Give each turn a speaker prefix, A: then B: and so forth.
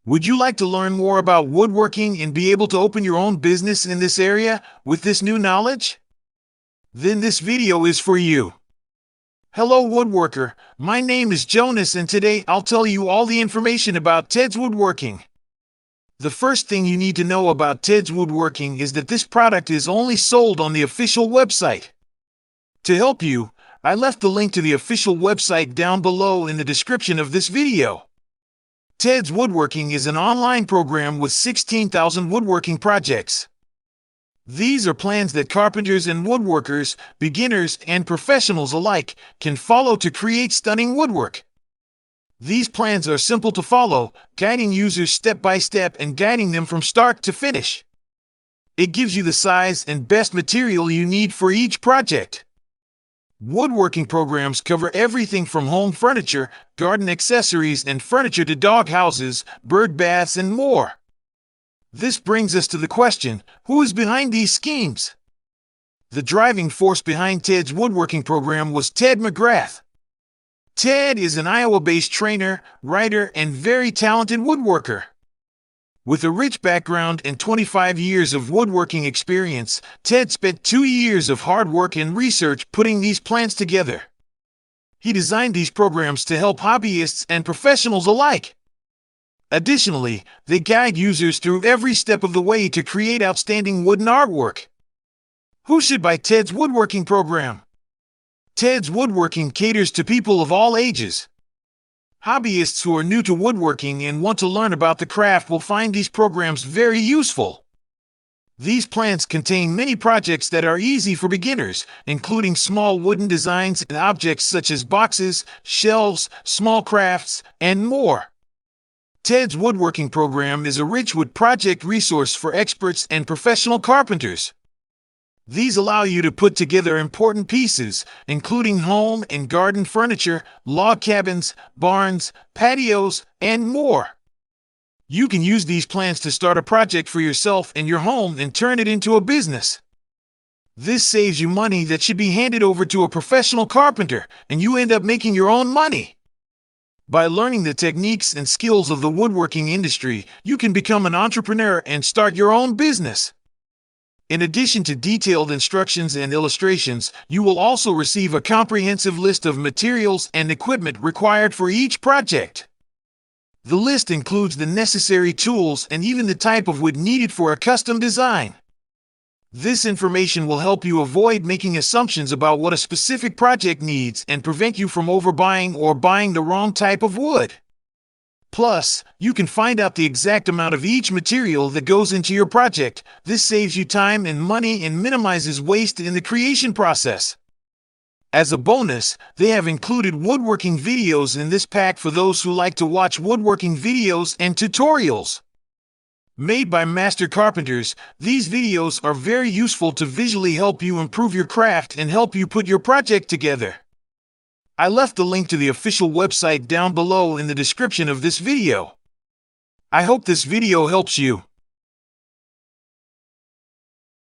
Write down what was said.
A: Would you like to learn more about woodworking and be able to open your own business in this area with this new knowledge? Then this video is for you. Hello woodworker, my name is Jonas and today I'll tell you all the information about Tedswoodworking. The first thing you need to know about Tedswoodworking is that this product is only sold on the official website. To help you, I left the link to the official website down below in the description of this video. Tedswoodworking is an online program with 16,000 woodworking projects. These are plans that carpenters and woodworkers, beginners and professionals alike, can follow to create stunning woodwork. These plans are simple to follow, guiding users step by step and guiding them from start to finish. It gives you the size and best material you need for each project. Woodworking programs cover everything from home furniture, garden accessories and furniture to dog houses, bird baths and more. This brings us to the question, who is behind these schemes? The driving force behind Ted's woodworking program was Ted McGrath. Ted is an Iowa-based trainer, writer, and very talented woodworker. With a rich background and 25 years of woodworking experience, Ted spent 2 years of hard work and research putting these plans together. He designed these programs to help hobbyists and professionals alike. Additionally, they guide users through every step of the way to create outstanding wooden artwork. Who should buy Ted's woodworking program? Ted's Woodworking caters to people of all ages. Hobbyists who are new to woodworking and want to learn about the craft will find these programs very useful. These plans contain many projects that are easy for beginners, including small wooden designs and objects such as boxes, shelves, small crafts, and more. Ted's Woodworking program is a rich wood project resource for experts and professional carpenters. These allow you to put together important pieces, including home and garden furniture, log cabins, barns, patios, and more. You can use these plans to start a project for yourself and your home and turn it into a business. This saves you money that should be handed over to a professional carpenter, and you end up making your own money. By learning the techniques and skills of the woodworking industry, you can become an entrepreneur and start your own business. In addition to detailed instructions and illustrations, you will also receive a comprehensive list of materials and equipment required for each project. The list includes the necessary tools and even the type of wood needed for a custom design. This information will help you avoid making assumptions about what a specific project needs and prevent you from overbuying or buying the wrong type of wood. Plus, you can find out the exact amount of each material that goes into your project. This saves you time and money and minimizes waste in the creation process. As a bonus, they have included woodworking videos in this pack for those who like to watch woodworking videos and tutorials. Made by master carpenters, these videos are very useful to visually help you improve your craft and help you put your project together. I left the link to the official website down below in the description of this video. I hope this video helps you.